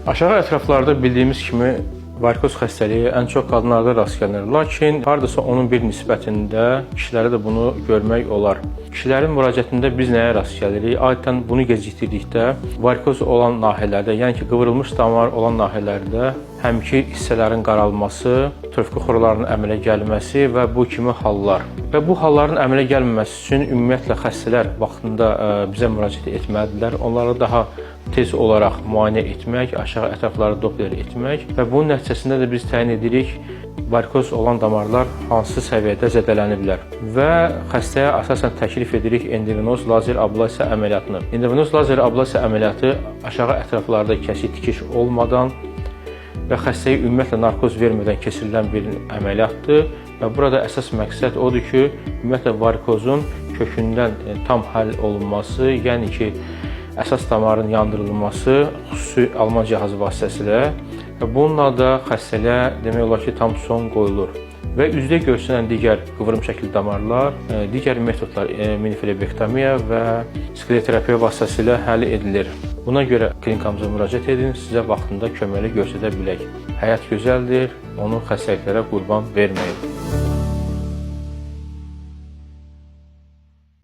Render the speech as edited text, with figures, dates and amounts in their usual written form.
Aşağı ətraflarda bildiyimiz kimi varikoz xəstəliyi ən çox qadınlarda rast gəlinir. Lakin hardasa onun bir nisbətində kişilərdə də bunu görmək olar. Kişilərin müraciətində biz nəyə rast gəlirik? Adətən bunu gecikdirdikdə varikoz olan nahiyələrdə, yəni ki, qıvrılmış damar olan nahiyələrdə həmki hissələrin qaralması, trofika xorlarının əmələ gəlməsi və bu kimi hallar. Və bu halların əmələ gəlməməsi üçün ümumiyyətlə xəstələr vaxtında bizə müraciət etməlidirlər. Onları daha tez olaraq müayinə etmək, aşağı ətrafları Doppler etmək və bunun nəticəsində də biz təyin edirik varikoz olan damarlar hansı səviyyədə zədələniblər və xəstəyə əsasən təklif edirik endovenoz lazer ablasiya əməliyyatını. Endovenoz lazer ablasiya əməliyyatı aşağı ətraflarda kəsik tikiş olmadan və xəstəyə ümumiyyətlə narkoz vermədən keçirilən bir əməliyyatdır və burada əsas məqsəd odur ki, ümumiyyətlə varikozun kökündən tam həll olunması, yəni ki, əsas damarın yandırılması xüsusi alman cihazı vasitəsilə və bununla da xəstəliyə demək olar ki, tam son qoyulur. Və üzdə görsənən digər qıvrım şəkli damarlar, digər metodlar minifilobektomiya və skelet terapiya vasitəsilə həll edilir. Buna görə klinikamıza müraciət edin, sizə vaxtında köməkli göstərə bilək. Həyat gözəldir, onu xəstəliklərə qurban verməyin.